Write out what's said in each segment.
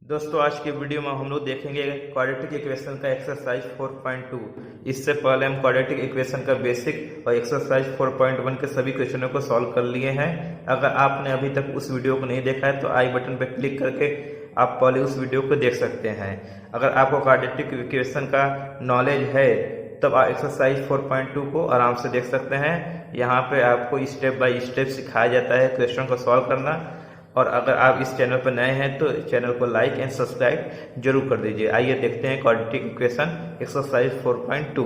दोस्तों आज के वीडियो में हम लोग देखेंगे क्वाड्रेटिक इक्वेशन का एक्सरसाइज 4.2। इससे पहले हम क्वाड्रेटिक इक्वेशन का बेसिक और एक्सरसाइज 4.1 के सभी क्वेश्चनों को सॉल्व कर लिए हैं। अगर आपने अभी तक उस वीडियो को नहीं देखा है तो आई बटन पर क्लिक करके आप पहले उस वीडियो को देख सकते हैं। अगर आपको क्वाड्रेटिक इक्वेशन का नॉलेज है तब आप एक्सरसाइज 4.2 को आराम से देख सकते हैं। यहाँ पे आपको स्टेप बाय स्टेप सिखाया जाता है क्वेश्चन को सॉल्व करना। और अगर आप इस चैनल पर नए हैं तो चैनल को लाइक एंड सब्सक्राइब जरूर कर दीजिए। आइए देखते हैं क्वाड्रेटिक इक्वेशन एक्सरसाइज 4.2।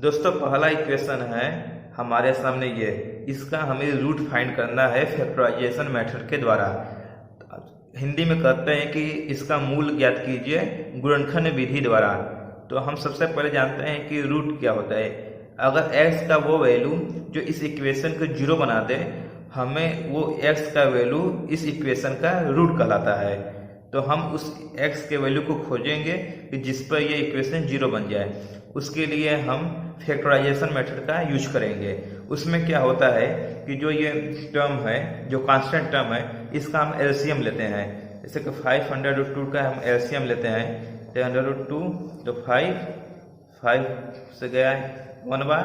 दोस्तों पहला इक्वेशन है हमारे सामने ये, इसका हमें रूट फाइंड करना है फैक्टराइजेशन मेथड के द्वारा। हिंदी में कहते हैं कि इसका मूल ज्ञात कीजिए गुणनखंड विधि द्वारा। तो हम सबसे पहले जानते हैं कि रूट क्या होता है। अगर x का वो वैल्यू जो इस इक्वेशन को जीरो बना दे, हमें वो x का वैल्यू इस इक्वेशन का रूट कहलाता है। तो हम उस x के वैल्यू को खोजेंगे कि जिस पर ये इक्वेशन जीरो बन जाए। उसके लिए हम फैक्टराइजेशन मेथड का यूज करेंगे। उसमें क्या होता है कि जो ये टर्म है, जो कांस्टेंट टर्म है, इसका हम एलसीएम लेते हैं। जैसे कि 500√2 का हम एलसीएम लेते हैं तो 100√2 तो 5 से गया 1 बार।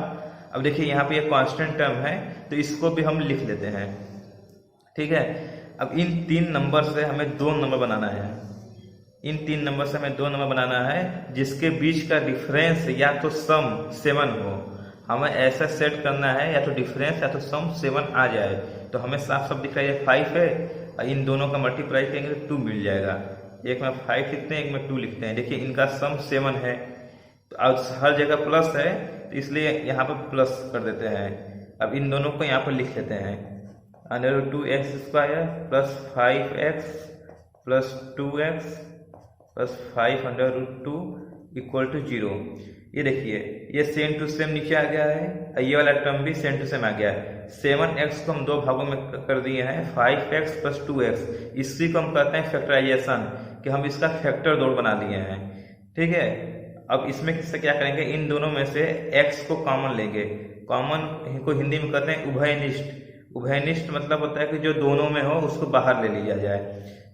अब देखिए यहाँ पे ये कांस्टेंट टर्म है तो इसको भी हम लिख लेते हैं, ठीक है। अब इन तीन नंबर से हमें दो नंबर बनाना है। इन तीन नंबर से हमें दो नंबर बनाना है जिसके बीच का डिफरेंस या तो सम 7 हो। हमें ऐसा सेट करना है या तो डिफरेंस या तो सम 7 आ जाए। तो हमें साफ साफ दिख रहा है 5 है और इन दोनों का मल्टीप्लाई करेंगे तो 2 मिल जाएगा। एक में 5 लिखते हैं, एक में 2 लिखते हैं। देखिए इनका सम 7 है तो अब हर जगह प्लस है तो इसलिए यहाँ पर प्लस कर देते हैं। अब इन दोनों को यहाँ पर लिख लेते हैं, √2x² plus 5x plus 2x plus 500√2 equal to 0। ये देखिए ये सेम टू सेम नीचे आ गया है और ये वाला टर्म भी सेम टू सेम आ गया है। 7x को हम दो भागों में कर दिए हैं, 5x प्लस 2x। इसी को हम कहते हैं फैक्टराइजेशन, कि हम इसका फैक्टर 2 बना दिए हैं, ठीक है। अब इसमें किससे क्या करेंगे, इन दोनों में से x को कॉमन लेंगे। कॉमन को हिंदी में कहते हैं उभयनिष्ठ। उभयनिष्ठ मतलब होता है कि जो दोनों में हो उसको बाहर ले लिया जाए।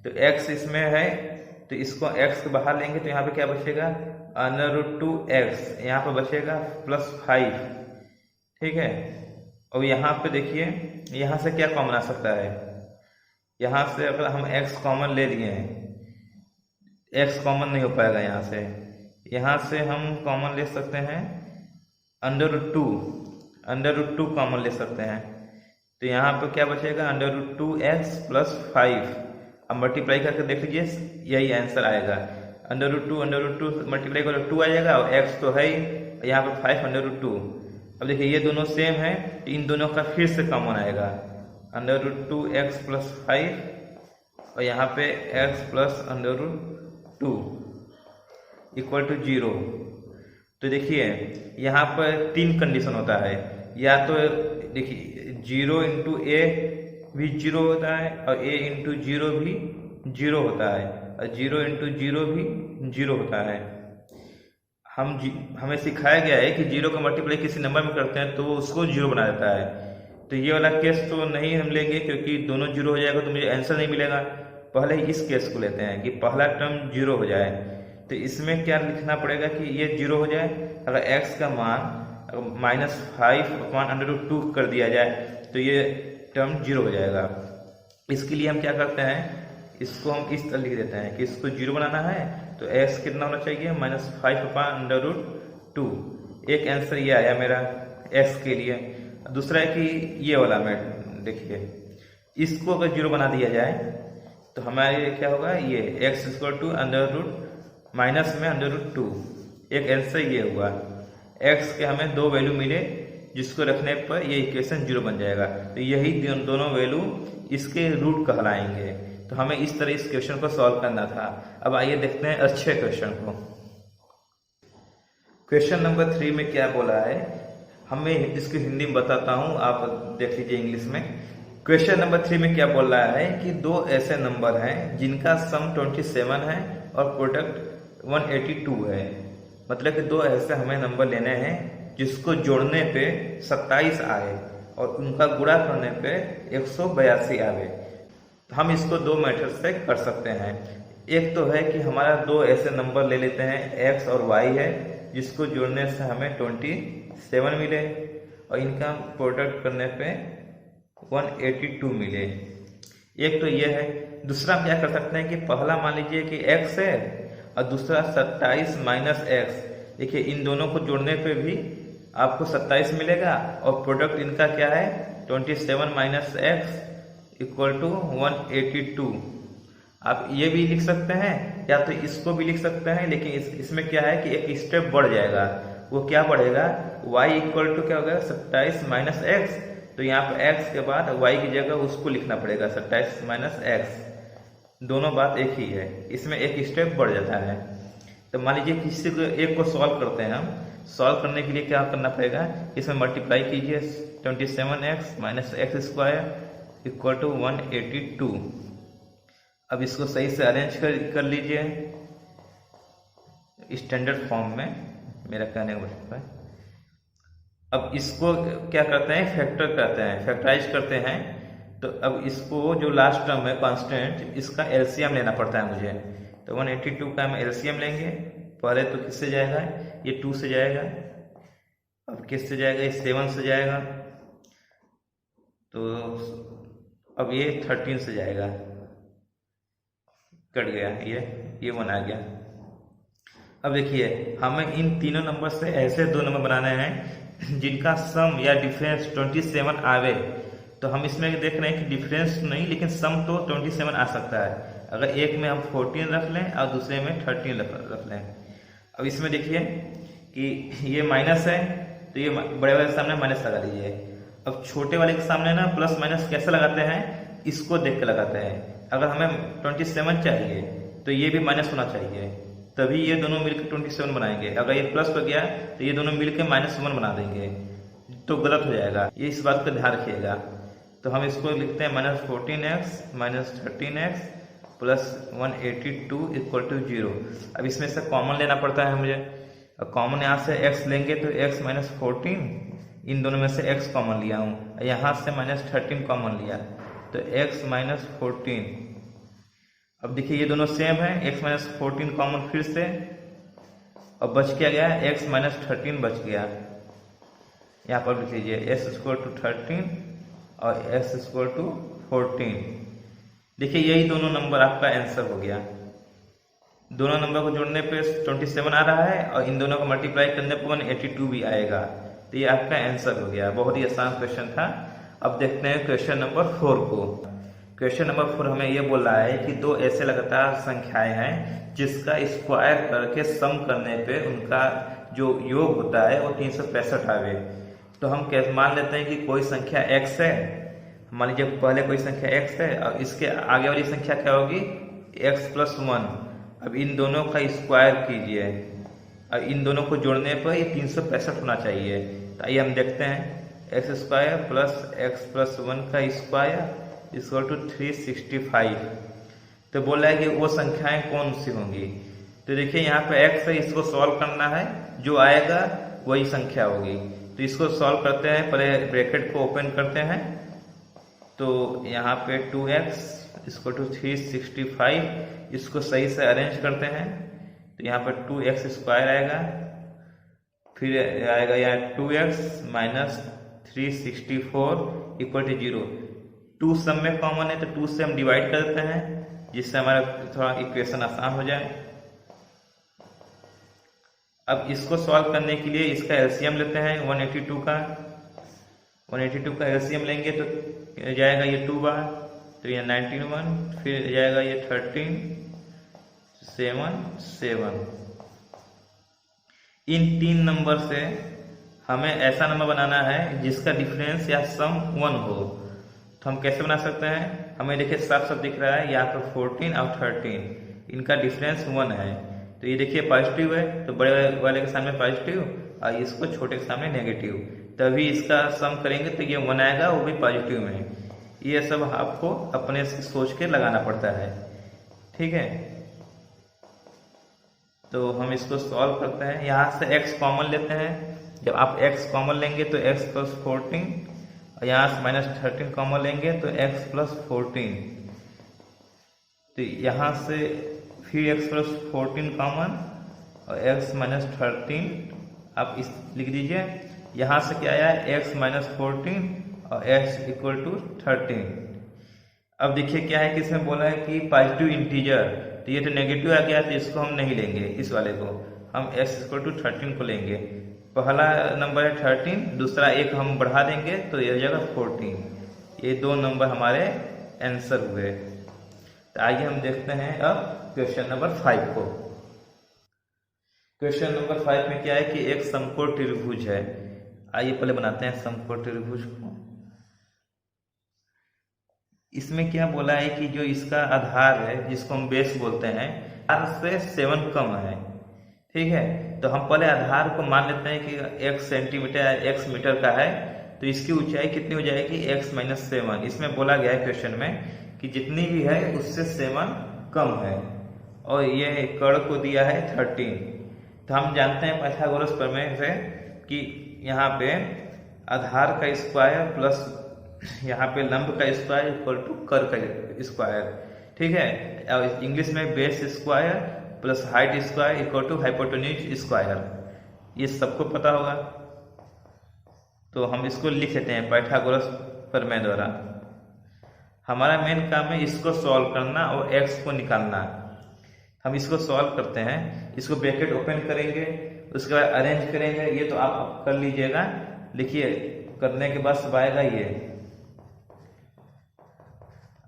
तो x इसमें है तो इसको x को बाहर लेंगे तो यहाँ पे क्या बचेगा, √2x। यहाँ पे बचेगा प्लस 5, ठीक है। और यहाँ पे देखिए यहाँ से क्या कॉमन आ सकता है। यहाँ से अगर हम x कॉमन ले लिए हैं, x कॉमन नहीं हो पाएगा। यहाँ से हम कॉमन ले सकते हैं √2 कॉमन ले सकते हैं। तो यहाँ पे क्या बचेगा, √2x प्लस 5। अब मल्टीप्लाई करके देख लीजिए यही आंसर आएगा। √2 मल्टीप्लाई करो 2 आ जाएगा और x तो है ही, यहाँ पे 500√2। अब देखिए ये दोनों सेम है तो इन दोनों का फिर से कॉमन आएगा, √2x प्लस 5 और यहाँ पे x प्लस √2 इक्वल टू 0। तो देखिए यहाँ पर 3 कंडीशन होता है। या तो देखिए 0 इंटू ए भी 0 होता है और a इंटू 0 भी 0 होता है और 0 इंटू 0 भी 0 होता है। हमें सिखाया गया है कि 0 का मल्टीप्लाई किसी नंबर में करते हैं तो उसको 0 बना देता है। तो ये वाला केस तो नहीं हम लेंगे क्योंकि दोनों 0 हो जाएगा तो मुझे आंसर नहीं मिलेगा। पहले इस केस को लेते हैं कि पहला टर्म 0 हो जाए। तो इसमें क्या लिखना पड़ेगा कि ये 0 हो जाए। अगर x का मान -5/√2 कर दिया जाए तो ये टर्म 0 हो जाएगा। इसके लिए हम क्या करते हैं, इसको हम इस तरह लिख देते हैं कि इसको 0 बनाना है तो x कितना होना चाहिए, -5/√2। एक आंसर ये आया मेरा x के लिए। दूसरा है कि ये वाला मैं देखिए इसको अगर 0 बना दिया जाए तो हमारे क्या होगा, ये x = माइनस में √2। एक आंसर ये हुआ। x के हमें 2 वैल्यू मिले जिसको रखने पर ये इक्वेशन 0 बन जाएगा। तो यही दोनों वैल्यू इसके रूट कहलाएंगे। तो हमें इस तरह इस क्वेश्चन को सॉल्व करना था। अब आइए देखते हैं अच्छे क्वेश्चन को। क्वेश्चन नंबर 3 में क्या बोला है, हमें इसको हिंदी में बताता हूँ, आप देख लीजिए इंग्लिश में। क्वेश्चन नंबर 3 में क्या बोल रहा है कि दो ऐसे नंबर हैं जिनका सम 27 है और प्रोडक्ट 182 है। मतलब कि दो ऐसे हमें नंबर लेने हैं जिसको जोड़ने पे 27 आए और उनका गुणा करने पे 182 आवे। तो हम इसको दो मेथड से कर सकते हैं। एक तो है कि हमारा दो ऐसे नंबर ले लेते हैं, x और y है, जिसको जोड़ने से हमें 27 मिले और इनका प्रोडक्ट करने पे 182 मिले। एक तो ये है। दूसरा हम क्या कर सकते हैं कि पहला मान लीजिए कि x है और दूसरा 27 माइनस x। देखिए इन दोनों को जोड़ने पे भी आपको 27 मिलेगा और प्रोडक्ट इनका क्या है 27 माइनस x इक्वल टू 182। आप ये भी लिख सकते हैं या तो इसको भी लिख सकते हैं, लेकिन इसमें क्या है कि एक स्टेप बढ़ जाएगा। वो क्या बढ़ेगा, y इक्वल टू क्या होगा 27 माइनस एक्स। तो यहाँ पर x के बाद y की जगह उसको लिखना पड़ेगा 27 माइनस एक्स। दोनों बात एक ही है, इसमें एक स्टेप बढ़ जाता है। तो मान लीजिए किसी को एक को सॉल्व करते हैं हम। सॉल्व करने के लिए क्या करना पड़ेगा, इसमें मल्टीप्लाई कीजिए 27x minus x square equal to 182। अब इसको सही से अरेंज कर लीजिए स्टैंडर्ड फॉर्म में, मेरा कहने का मतलब है। अब इसको क्या करते हैं, फैक्टर करते हैं, फैक्टराइज करते हैं। तो अब इसको जो लास्ट टर्म है कांस्टेंट, इसका एलसीएम लेना पड़ता है मुझे। तो 182 का हम एलसीएम लेंगे। पहले तो किससे जाएगा, ये 2 से जाएगा। अब किससे जाएगा, ये 7 से जाएगा। तो अब ये 13 से जाएगा, कट गया, ये 1 आ गया। अब देखिए हमें इन तीनों नंबर से ऐसे दो नंबर बनाने हैं जिनका सम या डिफरेंस 27 आवे। तो हम इसमें देख रहे हैं कि डिफरेंस नहीं, लेकिन सम तो 27 आ सकता है। अगर एक में हम 14 रख लें और दूसरे में 13 रख लें। अब इसमें देखिए कि ये माइनस है, तो ये बड़े वाले के सामने माइनस लगा दीजिए। अब छोटे वाले के सामने ना प्लस माइनस कैसे लगाते हैं, इसको देख के लगाते हैं। अगर हमें 27 चाहिए तो ये भी माइनस होना चाहिए, तभी ये दोनों मिलकर 27 बनाएंगे। अगर ये प्लस हो गया तो ये दोनों मिलकर -1 बना देंगे, तो गलत हो जाएगा। ये इस बात का ध्यान रखिएगा। तो हम इसको लिखते हैं -14x minus 13x plus 182 equal to 0। अब इसमें से कॉमन लेना पड़ता है मुझे। अब कॉमन यहाँ से x लेंगे तो x माइनस 14, इन दोनों में से x कॉमन लिया हूँ। यहाँ से -13 कॉमन लिया तो x माइनस 14। अब देखिए ये दोनों सेम है, x माइनस 14 कॉमन फिर से। अब बच क्या गया, x माइनस 13 बच गया। यहाँ पर लिख लीजिए s इक्वल टू 13 और s इक्वल टू 14। देखिए यही दोनों नंबर आपका आंसर हो गया। दोनों नंबर को जोड़ने पे 27 आ रहा है और इन दोनों को मल्टीप्लाई करने पे 182 भी आएगा। तो ये आपका आंसर हो गया। बहुत ही आसान क्वेश्चन था। अब देखते हैं क्वेश्चन नंबर 4 को। क्वेश्चन नंबर 4 हमें ये बोल रहा है कि दो ऐसे लगातार संख्याएं हैं जिसका स्क्वायर करके सम करने पे उनका जो योग होता है वो 365 आवे। तो हम कैसे मान लेते हैं कि कोई संख्या x है। मान लीजिए पहले कोई संख्या x है और इसके आगे वाली संख्या क्या होगी, x प्लस 1। अब इन दोनों का स्क्वायर कीजिए और इन दोनों को जोड़ने पर ये 365 होना चाहिए। तो आइए हम देखते हैं x square plus x plus 1 का स्क्वायर इक्वल टू 365। तो बोल रहा है कि वो संख्याएं कौन सी होंगी। तो देखिए यहाँ पे x है, इसको सॉल्व करना है, जो आएगा वही संख्या होगी। तो इसको सॉल्व करते हैं, पहले ब्रैकेट को ओपन करते हैं। तो यहाँ पे 2x इसको टू 365, इसको सही से अरेंज करते हैं। तो यहाँ पर 2x स्क्वायर आएगा, फिर आएगा यहाँ 2x माइनस 364 इक्वल टू 0। 2 सब में कॉमन है तो 2 से हम डिवाइड कर देते हैं, जिससे हमारा थोड़ा इक्वेशन आसान हो जाए। अब इसको सॉल्व करने के लिए इसका एलसीएम लेते हैं 182 का। 182 का एलसीएम लेंगे तो जाएगा ये 2 बार, तो ये 91, फिर जाएगा ये 13 7 7। इन 3 नंबर से हमें ऐसा नंबर बनाना है जिसका डिफरेंस या सम 1 हो। तो हम कैसे बना सकते हैं, हमें देखिए साफ साफ दिख रहा है यहाँ पर 14 और 13 इनका डिफरेंस 1 है। तो ये देखिए पॉजिटिव है, तो बड़े वाले के सामने पॉजिटिव और इसको छोटे के सामने नेगेटिव, तभी इसका सम करेंगे तो ये 1 आएगा, वो भी पॉजिटिव में। ये सब आपको अपने से सोच के लगाना पड़ता है, ठीक है। तो हम इसको सॉल्व करते हैं। यहाँ से x कॉमन लेते हैं। जब आप x कॉमन लेंगे तो x प्लस 14 और यहाँ से -13 कॉमन लेंगे तो x + 14, तो यहाँ से फिर x + 14 कॉमन और x - 13 आप इस लिख दीजिए। यहाँ से क्या आया x - 14 और x = 13। अब देखिए क्या है कि इसमें बोला है कि पॉजिटिव इंटीजर, तो ये तो नेगेटिव आ गया, तो इसको हम नहीं लेंगे, इस वाले को हम x = 13 को लेंगे। पहला नंबर है 13, दूसरा एक हम बढ़ा देंगे तो ये हो जाएगा 14। ये दो नंबर हमारे आंसर हुए। तो आइए हम देखते हैं अब क्वेश्चन नंबर 5 को। क्वेश्चन नंबर 5 में क्या है कि एक समकोण त्रिभुज है। आइए पहले बनाते हैं समकोण त्रिभुज को। इसमें क्या बोला है कि जो इसका आधार है, जिसको हम बेस बोलते हैं, आधार से 7 कम है। ठीक है, तो हम पहले आधार को मान लेते हैं कि x सेंटीमीटर x मीटर का है, तो इसकी ऊंचाई कितनी हो जाएगी x - 7। इसमें बोला गया है क्वेश्चन में कि जितनी भी है उससे 7 कम है, और ये कर्ण को दिया है 13। तो हम जानते हैं पाइथागोरस प्रमेय से कि यहाँ पे आधार का स्क्वायर प्लस यहाँ पे लंब का स्क्वायर इक्वल टू कर्ण का स्क्वायर। ठीक है, और इंग्लिश में base square plus height square equal to hypotenuse square, ये सबको पता होगा। तो हम इसको लिख लेते हैं पाइथागोरस प्रमेय द्वारा। हमारा मेन काम है इसको सॉल्व करना और x को निकालना। हम इसको सॉल्व करते हैं, इसको ब्रैकेट ओपन करेंगे, उसके बाद अरेंज करेंगे। ये तो आप कर लीजिएगा, लिखिए, करने के बाद सब आएगा ये।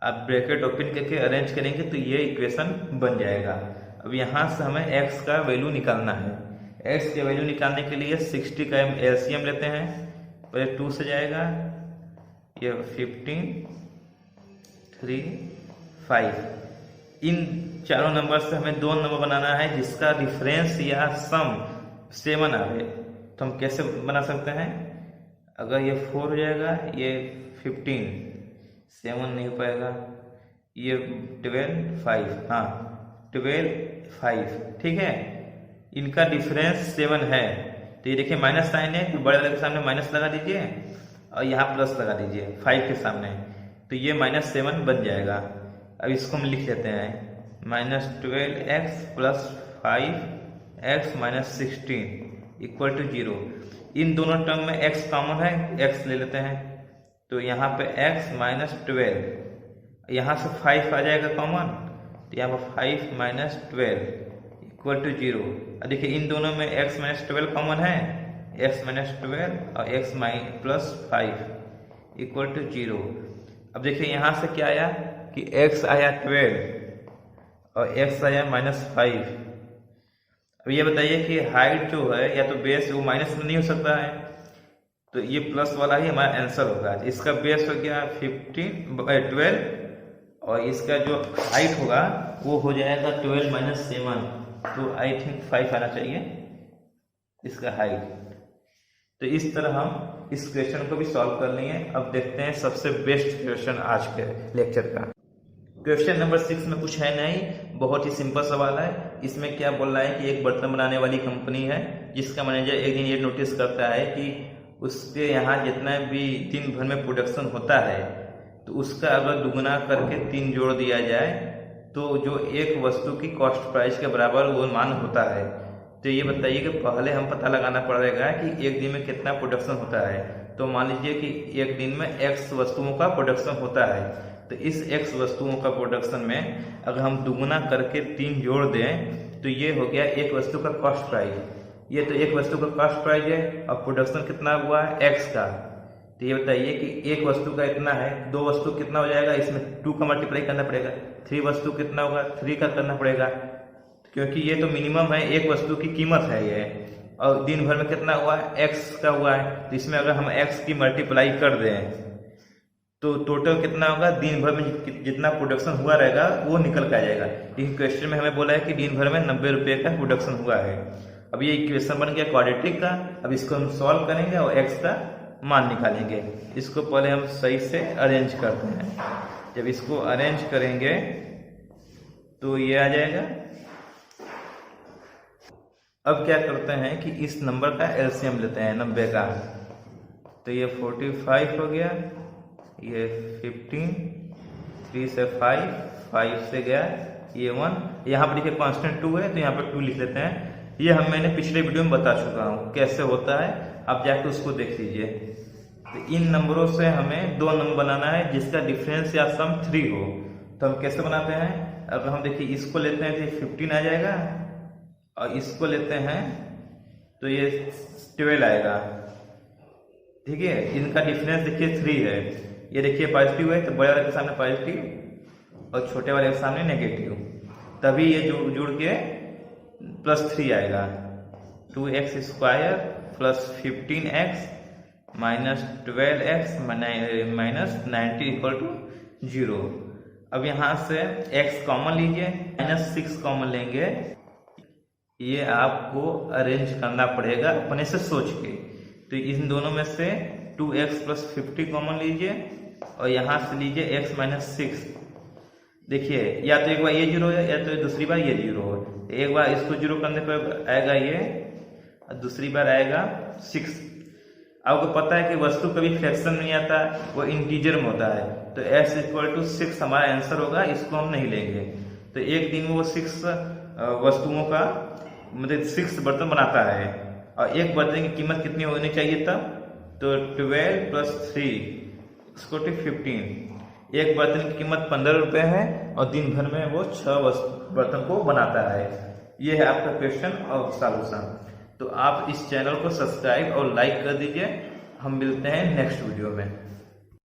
आप ब्रैकेट ओपन करके अरेंज करेंगे तो ये इक्वेशन बन जाएगा। अब यहाँ से हमें x का वैल्यू निकालना है। x के वैल्यू निकालने के लिए 60 का एलसीएम लेते हैं। पहले 2 से जाएगा, ये 15, 3, 5। इन चारों नंबर से हमें 2 नंबर बनाना है जिसका डिफरेंस या सम 7 आवे। तो हम कैसे बना सकते हैं? अगर ये 4 हो जाएगा, ये 15, 7 नहीं हो पाएगा, ये 12, 5, हाँ 12, 5। ठीक है, इनका डिफरेंस 7 है। तो ये देखिए माइनस साइन है, तो बड़े वाले के सामने माइनस लगा दीजिए और यहाँ प्लस लगा दीजिए 5 के सामने, तो ये -7 बन जाएगा। अब इसको हम लिख लेते हैं, -12x + 5x - 16 = 0। इन दोनों टर्म में x कॉमन है, x ले लेते हैं, तो यहाँ पे x - 12, यहाँ से 5 आ जाएगा कॉमन, तो यहाँ पर 5 - 12 = 0। अब देखिए इन दोनों में x - 12 कॉमन है, x - 12 और x + 5 = 0। अब देखिए यहाँ से क्या आया कि x आया 12 और x आया -5। अब ये बताइए कि हाइट जो है या तो बेस वो माइनस में नहीं हो सकता है, तो ये प्लस वाला ही हमारा आंसर होगा। इसका बेस हो गया 12 और इसका जो हाइट होगा वो हो जाएगा 12 - 7, तो आई थिंक 5 आना चाहिए इसका हाइट। तो इस तरह हम इस क्वेश्चन को भी सॉल्व कर लेंगे। अब देखते हैं सबसे बेस्ट क्वेश्चन आज के लेक्चर का। क्वेश्चन नंबर 6 में कुछ है नहीं, बहुत ही सिंपल सवाल है। इसमें क्या बोल रहा है कि एक बर्तन बनाने वाली कंपनी है जिसका मैनेजर एक दिन ये नोटिस करता है कि उसके यहाँ जितना भी दिन भर में प्रोडक्शन होता है तो उसका अगर दुगना करके 3 जोड़ दिया जाए तो जो एक वस्तु की कॉस्ट प्राइस के बराबर वो मान होता है। तो ये बताइए कि पहले हम पता लगाना पड़ेगा कि एक दिन में कितना प्रोडक्शन होता है। तो मान लीजिए कि एक दिन में x वस्तुओं का प्रोडक्शन होता है, तो इस x वस्तुओं का प्रोडक्शन में अगर हम दुगना करके 3 जोड़ दें तो ये हो गया एक वस्तु का कॉस्ट प्राइस। ये तो एक वस्तु का कॉस्ट प्राइस है और प्रोडक्शन कितना हुआ है x का। तो ये बताइए कि एक वस्तु का इतना है, 2 वस्तु कितना हो जाएगा, इसमें 2 का मल्टीप्लाई करना पड़ेगा, 3 वस्तु कितना होगा, 3 का करना पड़ेगा, क्योंकि ये तो मिनिमम है, एक वस्तु की कीमत है ये, और दिन भर में कितना हुआ है, x का हुआ है। तो इसमें अगर हम x की मल्टीप्लाई कर दें तो टोटल कितना होगा, दिन भर में जितना प्रोडक्शन हुआ रहेगा वो निकल के आ जाएगा। लेकिन क्वेश्चन में हमें बोला है कि दिन भर में 90 रुपये का प्रोडक्शन हुआ है। अब ये इक्वेशन बन गया क्वाड्रेटिक का। अब इसको हम सॉल्व करेंगे और x का मान निकालेंगे। इसको पहले हम सही से अरेंज करते हैं। जब इसको अरेंज करेंगे तो ये आ जाएगा। अब क्या करते हैं कि इस नंबर का एलसीएम लेते हैं 90 का। तो ये 45 हो गया, ये 15, 3 से 5, 5 से गया ये 1, यहाँ पर देखिए कांस्टेंट 2 है तो यहाँ पर 2 लिख लेते हैं। ये मैंने पिछले वीडियो में बता चुका हूँ कैसे होता है, आप जाके उसको देख लीजिए। तो इन नंबरों से हमें 2 नंबर बनाना है जिसका डिफरेंस या सम 3 हो। तो हम कैसे बनाते हैं, अगर हम देखिए इसको लेते हैं तो 15 आ जाएगा, और इसको लेते हैं तो ये 12 आएगा। ठीक है, इनका डिफरेंस देखिए 3 है, ये देखिए पॉजिटिव है तो बड़े वाले के सामने पॉजिटिव और छोटे वाले के सामने नेगेटिव, तभी ये जुड़ के +3 आएगा। 2x square plus 15x minus 12x minus 90 equal to 0। अब यहाँ से x कॉमन लीजिए, -6 कॉमन लेंगे, ये आपको अरेंज करना पड़ेगा अपने से सोच के। तो इन दोनों में से 2x प्लस 50 कॉमन लीजिए और यहाँ से लीजिए x माइनस 6। देखिए या तो एक बार ये 0 है या तो दूसरी बार ये 0 है। एक बार इसको 0 करने पर आएगा ये, और दूसरी बार आएगा 6। आपको पता है कि वस्तु कभी फ्रैक्शन नहीं आता, वो इंटीजर में होता है। तो x इक्वल टू 6 हमारा आंसर होगा, इसको हम नहीं लेंगे। तो एक दिन वो 6 वस्तुओं का मतलब 6 बर्तन बनाता है, और एक बर्तन की कीमत कितनी होनी चाहिए तब, तो 12 प्लस 3 इसको 15। एक बर्तन की कीमत 15 रुपये है और दिन भर में वो 6 बर्तन को बनाता है। ये है आपका क्वेश्चन और सॉल्यूशन। तो आप इस चैनल को सब्सक्राइब और लाइक कर दीजिए। हम मिलते हैं नेक्स्ट वीडियो में।